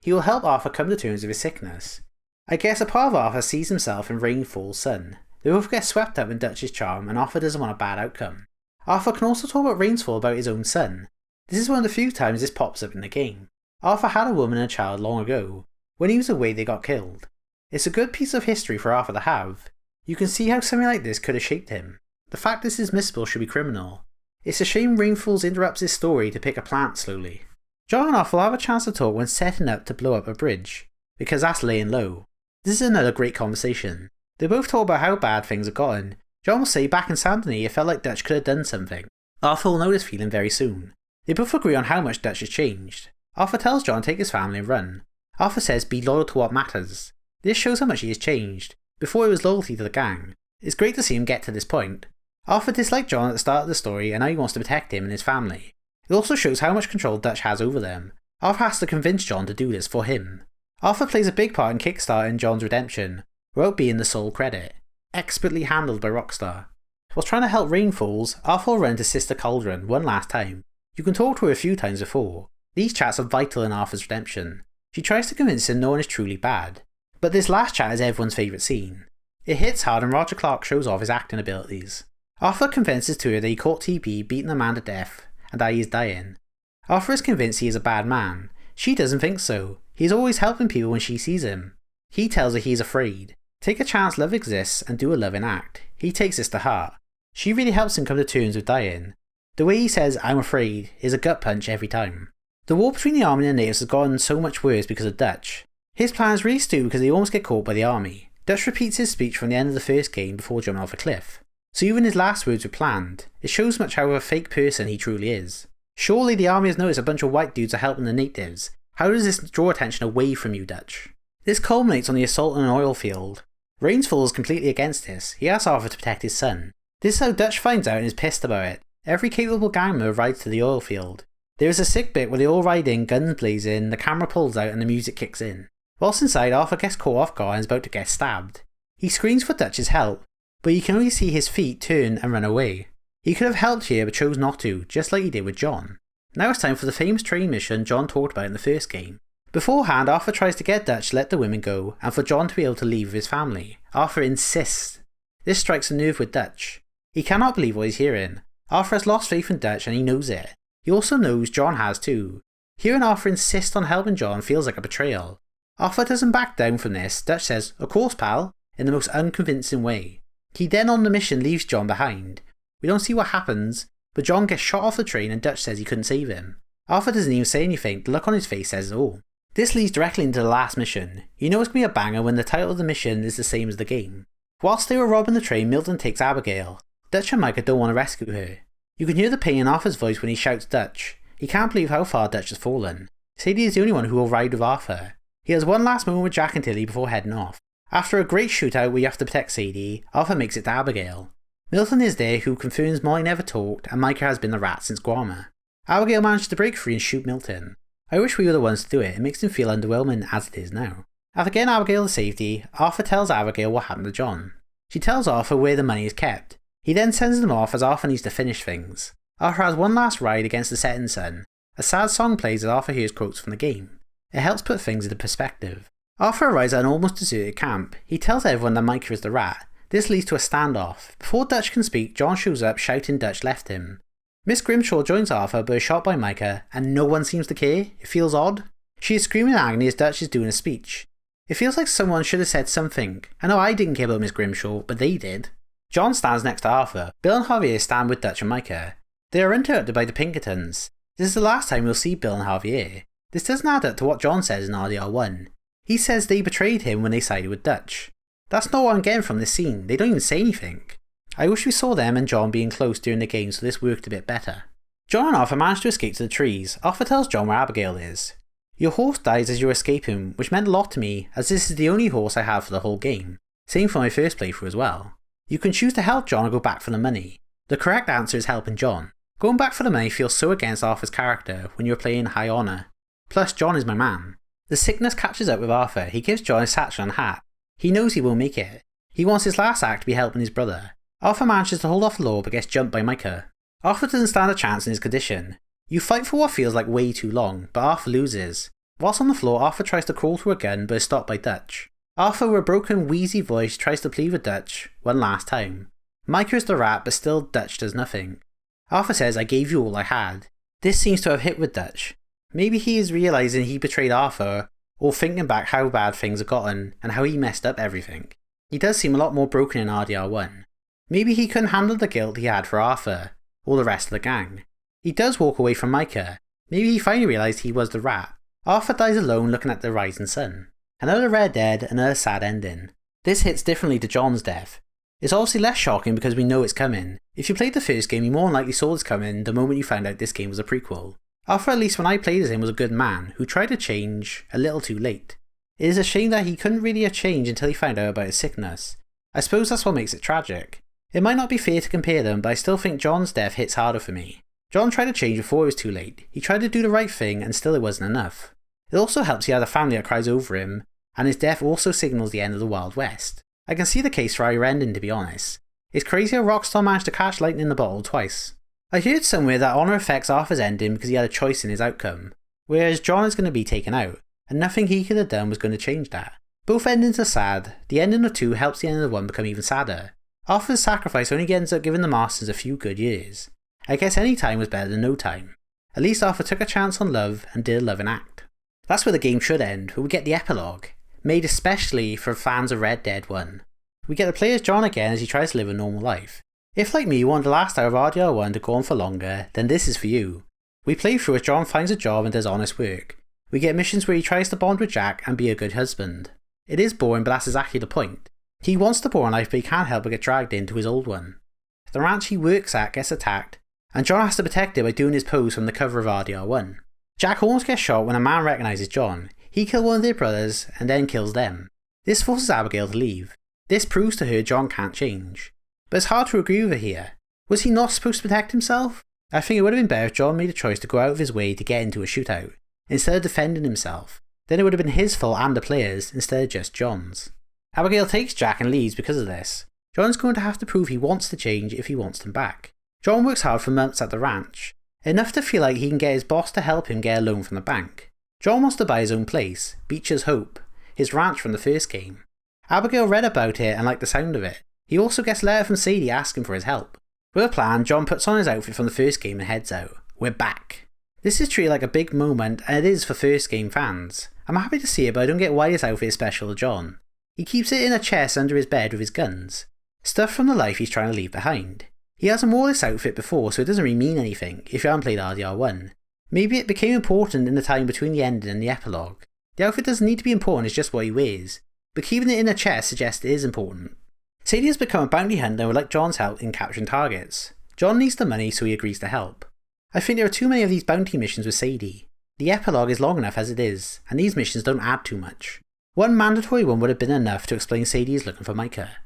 A: He will help Arthur come to terms with his sickness. I guess a part of Arthur sees himself in Rainfall's son. They both get swept up in Dutch's charm and Arthur doesn't want a bad outcome. Arthur can also talk about Rainsfall about his own son. This is one of the few times this pops up in the game. Arthur had a woman and a child long ago. When he was away they got killed. It's a good piece of history for Arthur to have. You can see how something like this could have shaped him. The fact this is missable should be criminal. It's a shame Rainfalls interrupts his story to pick a plant slowly. John and Arthur will have a chance to talk when setting up to blow up a bridge, because that's laying low. This is another great conversation. They both talk about how bad things have gotten. John will say back in Sandony it felt like Dutch could have done something. Arthur will know this feeling very soon. They both agree on how much Dutch has changed. Arthur tells John to take his family and run. Arthur says be loyal to what matters. This shows how much he has changed. Before it was loyalty to the gang. It's great to see him get to this point. Arthur disliked John at the start of the story and now he wants to protect him and his family. It also shows how much control Dutch has over them. Arthur has to convince John to do this for him. Arthur plays a big part in kickstarting John's redemption, without being the sole credit. Expertly handled by Rockstar. Whilst trying to help Rain Falls, Arthur will run into Sister Cauldron one last time. You can talk to her a few times before. These chats are vital in Arthur's redemption. She tries to convince him no one is truly bad. But this last chat is everyone's favourite scene. It hits hard and Roger Clark shows off his acting abilities. Arthur convinces to her that he caught TP beating a man to death and that he is dying. Arthur is convinced he is a bad man. She doesn't think so. He is always helping people when she sees him. He tells her he is afraid. Take a chance love exists and do a loving act. He takes this to heart. She really helps him come to terms with dying. The way he says I'm afraid is a gut punch every time. The war between the army and the natives has gotten so much worse because of Dutch. His plan is really stupid because they almost get caught by the army. Dutch repeats his speech from the end of the first game before jumping off a cliff. So even his last words were planned. It shows much how of a fake person he truly is. Surely the army has noticed a bunch of white dudes are helping the natives. How does this draw attention away from you, Dutch? This culminates on the assault on an oil field. Rainsfall is completely against this. He asks Arthur to protect his son. This is how Dutch finds out and is pissed about it. Every capable gang member rides to the oil field. There is a sick bit where they all ride in, guns blazing, the camera pulls out and the music kicks in. Whilst inside, Arthur gets caught off guard and is about to get stabbed. He screams for Dutch's help, but you can only see his feet turn and run away. He could have helped here but chose not to, just like he did with John. Now it's time for the famous train mission John talked about in the first game. Beforehand, Arthur tries to get Dutch to let the women go and for John to be able to leave with his family. Arthur insists. This strikes a nerve with Dutch. He cannot believe what he's hearing. Arthur has lost faith in Dutch and he knows it. He also knows John has too. Hearing Arthur insist on helping John feels like a betrayal. Arthur doesn't back down from this. Dutch says, "Of course, pal," in the most unconvincing way. He then on the mission leaves John behind. We don't see what happens, but John gets shot off the train and Dutch says he couldn't save him. Arthur doesn't even say anything, the look on his face says it all. This leads directly into the last mission. You know it's going to be a banger when the title of the mission is the same as the game. Whilst they were robbing the train, Milton takes Abigail. Dutch and Micah don't want to rescue her. You can hear the pain in Arthur's voice when he shouts Dutch. He can't believe how far Dutch has fallen. Sadie is the only one who will ride with Arthur. He has one last moment with Jack and Tilly before heading off. After a great shootout where you have to protect Sadie, Arthur makes it to Abigail. Milton is there who confirms Molly never talked and Micah has been the rat since Guarma. Abigail manages to break free and shoot Milton. I wish we were the ones to do it, it makes him feel underwhelming as it is now. After getting Abigail to safety, Arthur tells Abigail what happened to John. She tells Arthur where the money is kept. He then sends them off as Arthur needs to finish things. Arthur has one last ride against the setting sun. A sad song plays as Arthur hears quotes from the game. It helps put things into perspective. Arthur arrives at an almost deserted camp. He tells everyone that Micah is the rat. This leads to a standoff. Before Dutch can speak, John shows up shouting Dutch left him. Miss Grimshaw joins Arthur but is shot by Micah and no one seems to care. It feels odd. She is screaming in agony as Dutch is doing a speech. It feels like someone should have said something. I know I didn't care about Miss Grimshaw, but they did. John stands next to Arthur. Bill and Javier stand with Dutch and Micah. They are interrupted by the Pinkertons. This is the last time we'll see Bill and Javier. This doesn't add up to what John says in RDR1. He says they betrayed him when they sided with Dutch. That's not what I'm getting from this scene. They don't even say anything. I wish we saw them and John being close during the game so this worked a bit better. John and Arthur manage to escape to the trees. Arthur tells John where Abigail is. Your horse dies as you're escaping, which meant a lot to me as this is the only horse I have for the whole game. Same for my first playthrough as well. You can choose to help John or go back for the money. The correct answer is helping John. Going back for the money feels so against Arthur's character when you're playing high honour. Plus John is my man. The sickness catches up with Arthur. He gives John a satchel and hat. He knows he won't make it. He wants his last act to be helping his brother. Arthur manages to hold off the law but gets jumped by Micah. Arthur doesn't stand a chance in his condition. You fight for what feels like way too long, but Arthur loses. Whilst on the floor, Arthur tries to crawl through a gun but is stopped by Dutch. Arthur with a broken, wheezy voice tries to plead with Dutch one last time. Micah is the rat but still Dutch does nothing. Arthur says, I gave you all I had. This seems to have hit with Dutch. Maybe he is realising he betrayed Arthur, or thinking back how bad things have gotten and how he messed up everything. He does seem a lot more broken in RDR1. Maybe he couldn't handle the guilt he had for Arthur, or the rest of the gang. He does walk away from Micah. Maybe he finally realised he was the rat. Arthur dies alone looking at the rising sun. Another rare dead, another sad ending. This hits differently to John's death. It's obviously less shocking because we know it's coming. If you played the first game, you more than likely saw this coming the moment you found out this game was a prequel. Arthur, at least when I played as him, was a good man, who tried to change a little too late. It is a shame that he couldn't really change until he found out about his sickness. I suppose that's what makes it tragic. It might not be fair to compare them, but I still think John's death hits harder for me. John tried to change before it was too late. He tried to do the right thing and still it wasn't enough. It also helps he had a family that cries over him, and his death also signals the end of the Wild West. I can see the case for our ending, to be honest. It's crazy how Rockstar managed to catch lightning in the bottle twice. I heard somewhere that honour affects Arthur's ending because he had a choice in his outcome, whereas John is going to be taken out, and nothing he could have done was going to change that. Both endings are sad. The ending of 2 helps the ending of 1 become even sadder. Arthur's sacrifice only ends up giving the Masters a few good years. I guess any time was better than no time. At least Arthur took a chance on love and did a loving act. That's where the game should end, but we get the epilogue, made especially for fans of Red Dead 1. We get the player as John again as he tries to live a normal life. If like me you wanted the last hour of RDR1 to go on for longer, then this is for you. We play through as John finds a job and does honest work. We get missions where he tries to bond with Jack and be a good husband. It is boring, but that's exactly the point. He wants the boring life, but he can't help but get dragged into his old one. The ranch he works at gets attacked, and John has to protect it by doing his pose from the cover of RDR1. Jack almost gets shot when a man recognises John. He kills one of their brothers and then kills them. This forces Abigail to leave. This proves to her John can't change. But it's hard to agree with her here. Was he not supposed to protect himself? I think it would have been better if John made a choice to go out of his way to get into a shootout, instead of defending himself. Then it would have been his fault and the players, instead of just John's. Abigail takes Jack and leaves because of this. John's going to have to prove he wants to change if he wants them back. John works hard for months at the ranch, enough to feel like he can get his boss to help him get a loan from the bank. John wants to buy his own place, Beecher's Hope, his ranch from the first game. Abigail read about it and liked the sound of it. He also gets a letter from Sadie asking for his help. With a plan, John puts on his outfit from the first game and heads out. We're back. This is treated like a big moment, and it is for first game fans. I'm happy to see it, but I don't get why this outfit is special to John. He keeps it in a chest under his bed with his guns. Stuff from the life he's trying to leave behind. He hasn't worn this outfit before, so it doesn't really mean anything if you haven't played RDR1. Maybe it became important in the time between the ending and the epilogue. The outfit doesn't need to be important, it's just what he wears. But keeping it in a chest suggests it is important. Sadie has become a bounty hunter and would like John's help in capturing targets. John needs the money, so he agrees to help. I think there are too many of these bounty missions with Sadie. The epilogue is long enough as it is, and these missions don't add too much. One mandatory one would have been enough to explain Sadie is looking for Micah.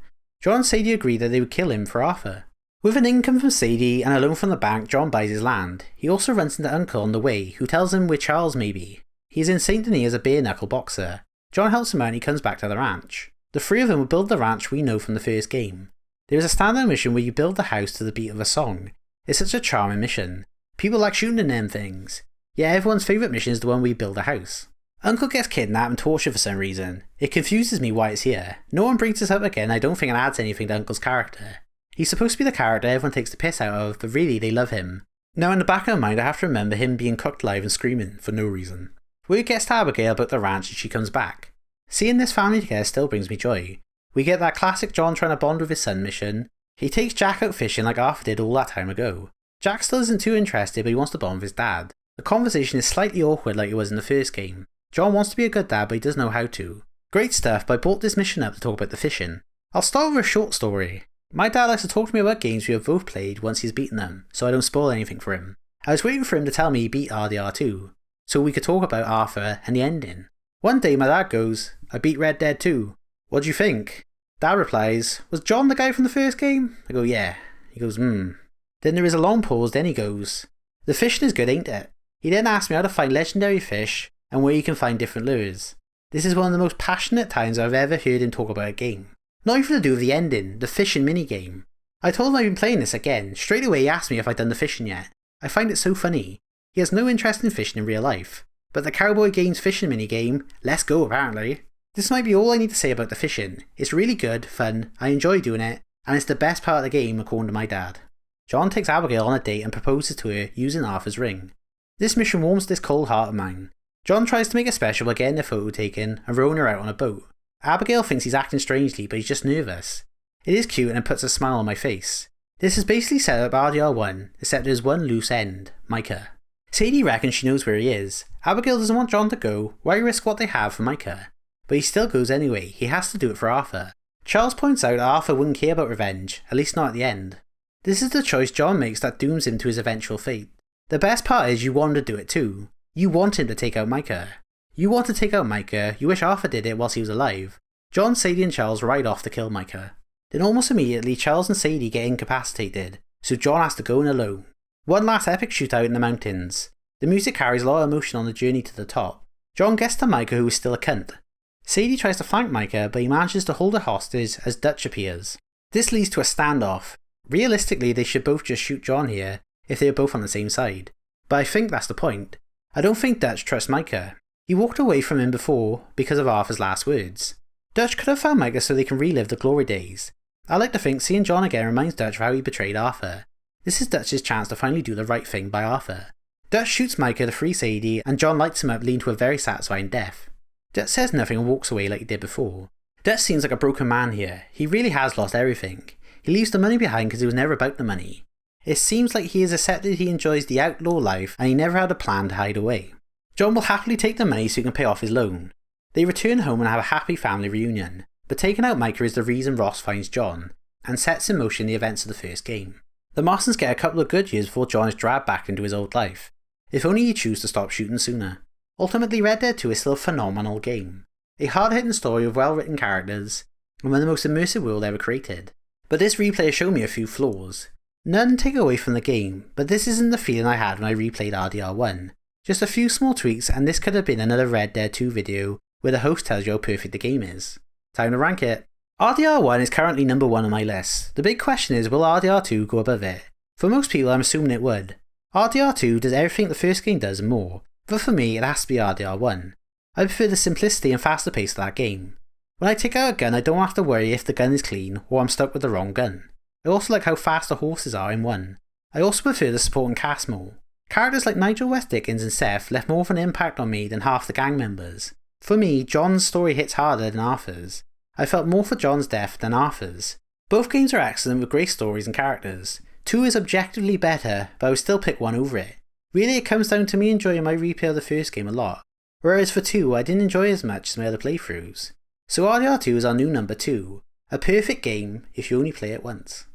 A: John and Sadie agree that they would kill him for Arthur. With an income from Sadie and a loan from the bank, John buys his land. He also runs into Uncle on the way, who tells him where Charles may be. He is in St. Denis as a bare-knuckle boxer. John helps him out and he comes back to the ranch. The three of them will build the ranch we know from the first game. There is a standout mission where you build the house to the beat of a song. It's such a charming mission. People like shooting in them things. Yet everyone's favourite mission is the one where you build a house. Uncle gets kidnapped and tortured for some reason. It confuses me why it's here. No one brings this up again. I don't think it adds anything to Uncle's character. He's supposed to be the character everyone takes the piss out of, but really they love him. Now in the back of my mind I have to remember him being cooked alive and screaming for no reason. Word gets to Abigail about the ranch and she comes back. Seeing this family together still brings me joy. We get that classic John trying to bond with his son mission. He takes Jack out fishing like Arthur did all that time ago. Jack still isn't too interested, but he wants to bond with his dad. The conversation is slightly awkward like it was in the first game. John wants to be a good dad, but he doesn't know how to. Great stuff, but I brought this mission up to talk about the fishing. I'll start with a short story. My dad likes to talk to me about games we have both played once he's beaten them, so I don't spoil anything for him. I was waiting for him to tell me he beat RDR2, so we could talk about Arthur and the ending. One day my dad goes, I beat Red Dead 2. What do you think? Dad replies, was John the guy from the first game? I go, yeah. He goes, Then there is a long pause, then he goes, the fishing is good, ain't it? He then asks me how to find legendary fish and where you can find different lures. This is one of the most passionate times I've ever heard him talk about a game. Not even to do with the ending, the fishing minigame. I told him I've been playing this again. Straight away he asked me if I'd done the fishing yet. I find it so funny. He has no interest in fishing in real life. But the Cowboy Games fishing minigame, let's go apparently. This might be all I need to say about the fishing. It's really good, fun, I enjoy doing it, and it's the best part of the game according to my dad. John takes Abigail on a date and proposes to her using Arthur's ring. This mission warms this cold heart of mine. John tries to make it special by getting a photo taken and rowing her out on a boat. Abigail thinks he's acting strangely, but he's just nervous. It is cute and it puts a smile on my face. This is basically set up RDR1, except there's one loose end, Micah. Sadie reckons she knows where he is. Abigail doesn't want John to go, why risk what they have for Micah? But he still goes anyway, he has to do it for Arthur. Charles points out that Arthur wouldn't care about revenge, at least not at the end. This is the choice John makes that dooms him to his eventual fate. The best part is you want to do it too. You want him to take out Micah. You want to take out Micah, you wish Arthur did it whilst he was alive. John, Sadie and Charles ride off to kill Micah. Then almost immediately Charles and Sadie get incapacitated, so John has to go in alone. One last epic shootout in the mountains. The music carries a lot of emotion on the journey to the top. John gets to Micah, who is still a cunt. Sadie tries to flank Micah, but he manages to hold her hostage as Dutch appears. This leads to a standoff. Realistically, they should both just shoot John here, if they are both on the same side. But I think that's the point. I don't think Dutch trusts Micah. He walked away from him before because of Arthur's last words. Dutch could have found Micah so they can relive the glory days. I like to think seeing John again reminds Dutch of how he betrayed Arthur. This is Dutch's chance to finally do the right thing by Arthur. Dutch shoots Micah to free Sadie, and John lights him up, leading to a very satisfying death. Dutch says nothing and walks away like he did before. Dutch seems like a broken man here. He really has lost everything. He leaves the money behind because he was never about the money. It seems like he has accepted he enjoys the outlaw life and he never had a plan to hide away. John will happily take the money so he can pay off his loan. They return home and have a happy family reunion, but taking out Micah is the reason Ross finds John, and sets in motion the events of the first game. The Marsons get a couple of good years before John is dragged back into his old life. If only he chose to stop shooting sooner. Ultimately, Red Dead 2 is still a phenomenal game. A hard-hitting story with well-written characters, and one of the most immersive world ever created. But this replay has shown me a few flaws. None take away from the game, but this isn't the feeling I had when I replayed RDR1. Just a few small tweaks and this could have been another Red Dead 2 video where the host tells you how perfect the game is. Time to rank it. RDR1 is currently number 1 on my list. The big question is, will RDR2 go above it? For most people I'm assuming it would. RDR2 does everything the first game does and more, but for me it has to be RDR1. I prefer the simplicity and faster pace of that game. When I take out a gun I don't have to worry if the gun is clean or I'm stuck with the wrong gun. I also like how fast the horses are in 1. I also prefer the support and cast more. Characters like Nigel West Dickens and Seth left more of an impact on me than half the gang members. For me, John's story hits harder than Arthur's. I felt more for John's death than Arthur's. Both games are excellent with great stories and characters. 2 is objectively better, but I would still pick 1 over it. Really it comes down to me enjoying my replay of the first game a lot, whereas for 2 I didn't enjoy as much as my other playthroughs. So RDR2 is our new number 2. A perfect game if you only play it once.